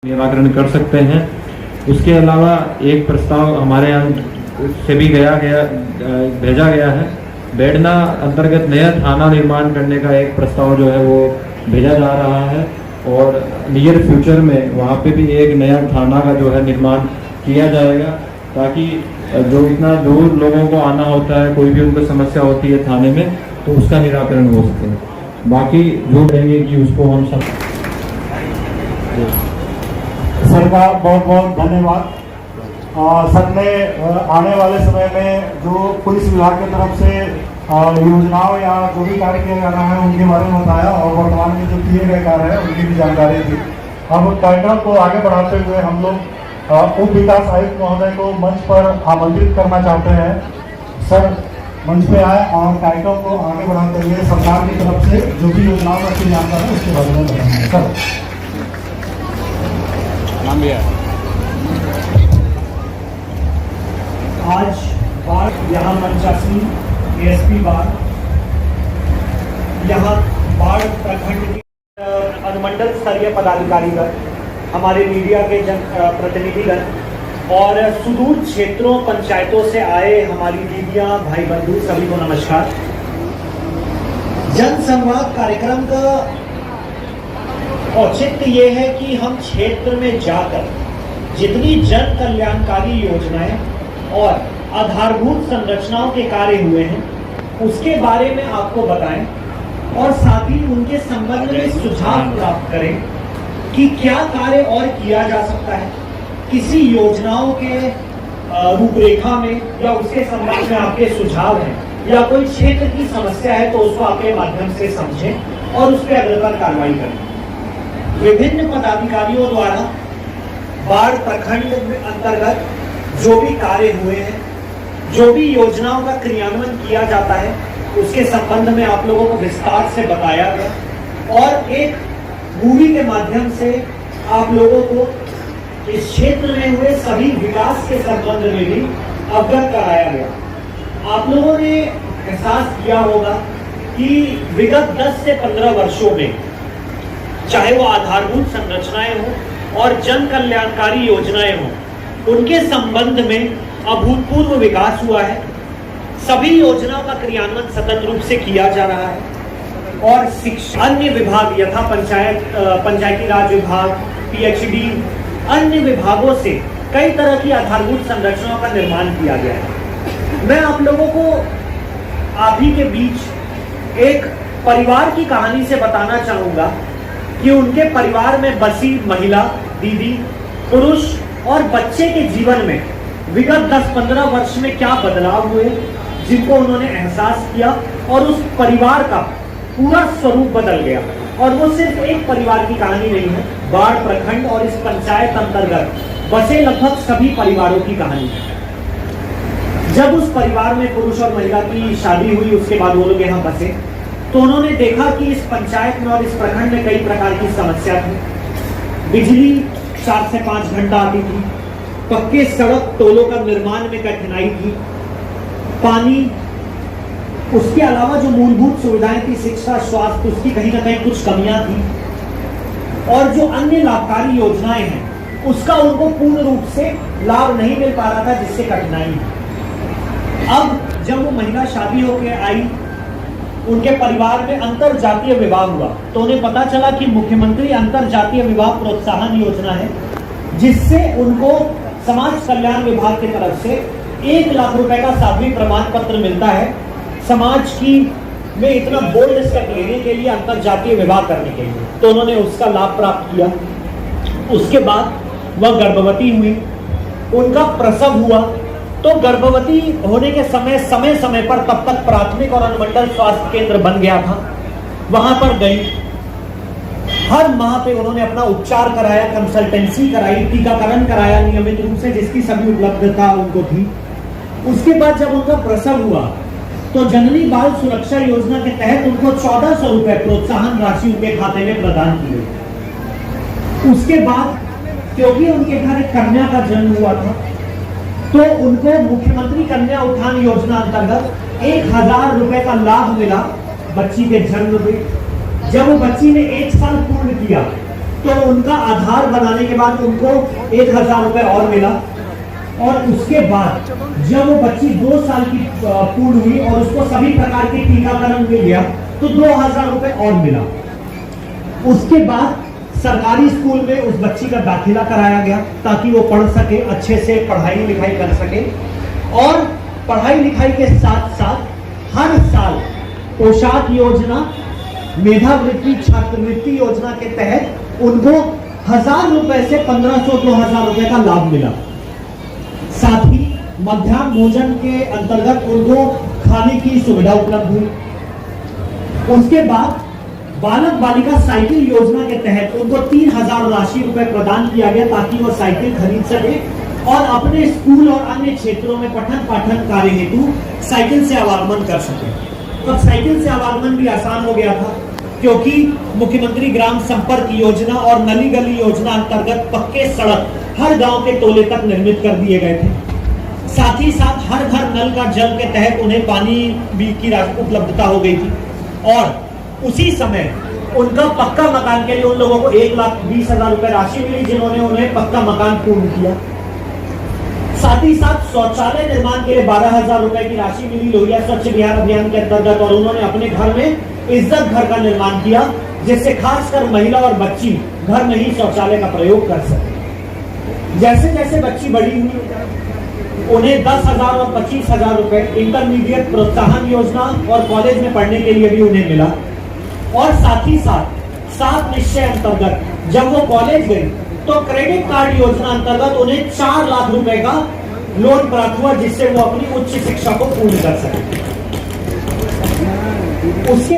निराकरण कर सकते हैं। उसके अलावा एक प्रस्ताव हमारे यहाँ से भी भेजा गया है। बेडना अंतर्गत नया थाना निर्माण करने का एक प्रस्ताव जो है वो भेजा जा रहा है और नियर फ्यूचर में वहाँ पे भी एक नया थाना का जो है निर्माण किया जाएगा, ताकि जो इतना दूर लोगों को आना होता है, कोई भी उनको समस्या होती है थाने में, तो उसका निराकरण हो सके। बाकी जो कहेंगे कि उसको हम सब सर का बहुत बहुत धन्यवाद। सर ने आने वाले समय में जो पुलिस विभाग की तरफ से योजनाओं या जो भी कार्य किया जाना है उनके बारे में बताया और वर्तमान में जो किए गए कार्य है उनकी भी जानकारी दी। अब कार्यक्रम को आगे बढ़ाते हुए हम लोग उप विकास आयुक्त महोदय को मंच पर आमंत्रित करना चाहते हैं। सर मंच पे आए और कार्यक्रम को आगे बढ़ाते हुए सरकार की तरफ से जो भी योजनाओं का जानकारी है उसके बारे में बताएंगे। सर नाम भी है। आज बाढ़ यहाँ मंचासी एएसपी बाढ़ यहाँ बाढ़ प्रखंड की अनुमंडल स्तरीय पदाधिकारीगण, हमारे मीडिया के प्रतिनिधिगण और सुदूर क्षेत्रों पंचायतों से आए हमारी दीदियां भाई बंधु सभी को नमस्कार। जन संवाद कार्यक्रम का औचित्य ये है कि हम क्षेत्र में जाकर जितनी जन कल्याणकारी योजनाएं और आधारभूत संरचनाओं के कार्य हुए हैं उसके बारे में आपको बताएं और साथ ही उनके संबंध में सुझाव प्राप्त करें कि क्या कार्य और किया जा सकता है। किसी योजनाओं के रूपरेखा में या उसके संबंध में आपके सुझाव हैं या कोई क्षेत्र की समस्या है तो उसको आपके माध्यम से समझें और उस पर अग्रतर कार्रवाई करें। विभिन्न पदाधिकारियों द्वारा बाढ़ प्रखंड अंतर्गत जो भी कार्य हुए हैं, जो भी योजनाओं का क्रियान्वयन किया जाता है उसके संबंध में आप लोगों को विस्तार से बताया गया और एक मूवी के माध्यम से आप लोगों को इस क्षेत्र में हुए सभी विकास के संबंध में भी अवगत कराया गया। आप लोगों ने एहसास किया होगा कि विगत 10 से 15 वर्षों में चाहे वो आधारभूत संरचनाएं हों और जन कल्याणकारी योजनाएं हों, उनके संबंध में अभूतपूर्व विकास हुआ है। सभी योजनाओं का क्रियान्वयन सतत रूप से किया जा रहा है और शिक्षा अन्य विभाग यथा पंचायती राज विभाग, पीएचडी, अन्य विभागों से कई तरह की आधारभूत संरचनाओं का निर्माण किया गया है। मैं आप लोगों को आप ही के बीच एक परिवार की कहानी से बताना चाहूंगा कि उनके परिवार में बसी महिला, दीदी, पुरुष और बच्चे के जीवन में विगत 10-15 वर्ष में क्या बदलाव हुए जिनको उन्होंने एहसास किया और उस परिवार का पूरा स्वरूप बदल गया। और वो सिर्फ एक परिवार की कहानी नहीं है, बाढ़ प्रखंड और इस पंचायत अंतर्गत बसे लगभग सभी परिवारों की कहानी है। जब उस परिवार में पुरुष और महिला की शादी हुई उसके बाद वो लोग यहाँ बसे तो उन्होंने देखा कि इस पंचायत में और इस प्रखंड में कई प्रकार की समस्या थी। बिजली 4 से 5 घंटा आती थी, पक्के सड़क टोलों का निर्माण में कठिनाई थी, पानी, उसके अलावा जो मूलभूत सुविधाएं थी, शिक्षा, स्वास्थ्य, उसकी कहीं ना कहीं कुछ कमियां थी और जो अन्य लाभकारी योजनाएं हैं उसका उनको पूर्ण रूप से लाभ नहीं मिल पा रहा था, जिससे कठिनाई है। अब जब वो महिला शादी होकर आई, उनके परिवार में अंतर जातीय विवाह हुआ तो उन्हें पता चला कि मुख्यमंत्री अंतर जातीय विवाह प्रोत्साहन योजना है, जिससे उनको समाज कल्याण विभाग की तरफ से 1 लाख रुपए का सातवीं प्रमाण पत्र मिलता है समाज की में इतना बोल्ड स्टेप लेने के लिए, अंतर जातीय विवाह करने के लिए। तो उन्होंने उसका लाभ प्राप्त किया। उसके बाद वह गर्भवती हुई, उनका प्रसव हुआ तो गर्भवती होने के समय पर तब तक प्राथमिक और अनुमंडल स्वास्थ्य केंद्र बन गया था, वहां पर गई। हर माह पे उन्होंने अपना उपचार कराया, कंसल्टेंसी कराई, टीकाकरण कराया नियमित रूप से, जिसकी सभी उपलब्धता उनको थी। उसके बाद जब उनका प्रसव हुआ तो जननी बाल सुरक्षा योजना के तहत उनको 1400 रुपए प्रोत्साहन राशि उनके खाते में प्रदान की गई। उसके बाद क्योंकि उनके घर एक कन्या का जन्म हुआ था तो उनको मुख्यमंत्री कन्या उत्थान योजना अंतर्गत 1000 रुपए का लाभ मिला बच्ची के जन्म में। जब वो बच्ची ने 1 साल पूर्ण किया तो उनका आधार बनाने के बाद उनको 1,000 रुपए और मिला। और उसके बाद जब वो बच्ची 2 साल की पूर्ण हुई और उसको सभी प्रकार के टीकाकरण मिल गया तो 2,000 रुपए और मिला। उसके बाद सरकारी स्कूल में उस बच्ची का दाखिला कराया गया ताकि वो पढ़ सके, अच्छे से पढ़ाई लिखाई कर सके। और पढ़ाई लिखाई के साथ साथ हर साल पोशाक योजना, मेधावृत्ति, छात्रवृत्ति योजना के तहत उनको 1,000 रुपए से 1,500-2,000 रुपए का लाभ मिला। साथ ही मध्याह्न भोजन के अंतर्गत उनको खाने की सुविधा उपलब्ध हुई। उसके बाद बालक बालिका साइकिल योजना के तहत उनको 3,000 राशि रुपए प्रदान किया गया ताकि वो साइकिल खरीद सके और अपने स्कूल और अन्य क्षेत्रों में पठन पाठन कार्य हेतु साइकिल से आवागमन कर सके। तो साइकिल से आवागमन भी आसान हो गया था क्योंकि मुख्यमंत्री ग्राम संपर्क योजना और नली गली योजना अंतर्गत पक्के सड़क हर गांव के टोले तक निर्मित कर दिए गए थे। साथ ही साथ हर घर नल का जल के तहत उन्हें पानी भी की उपलब्धता हो गई थी। और उसी समय उनका पक्का मकान के लिए उन लोगों को 1,20,000 रुपए राशि मिली जिन्होंने उन्हें पक्का मकान पूर्ण किया। साथ ही साथ शौचालय निर्माण के लिए 12,000 रुपए की राशि मिली लोहिया स्वच्छ बिहार अभियान के अंतर्गत और उन्होंने अपने घर में इज्जत घर का निर्माण किया जिससे खासकर महिला और बच्ची घर में ही शौचालय का प्रयोग कर सके। जैसे जैसे बच्ची बड़ी हुई उन्हें 10,000 और 25,000 रुपए इंटरमीडिएट प्रोत्साहन योजना और कॉलेज में पढ़ने के लिए भी उन्हें मिला। और साथ ही साथ 7 निश्चय अंतर्गत जब वो कॉलेज गई तो क्रेडिट कार्ड योजना अंतर्गत उन्हें 4 लाख रुपए का लोन प्राप्त हुआ जिससे वो अपनी उच्च शिक्षा को पूर्ण कर सके। उसके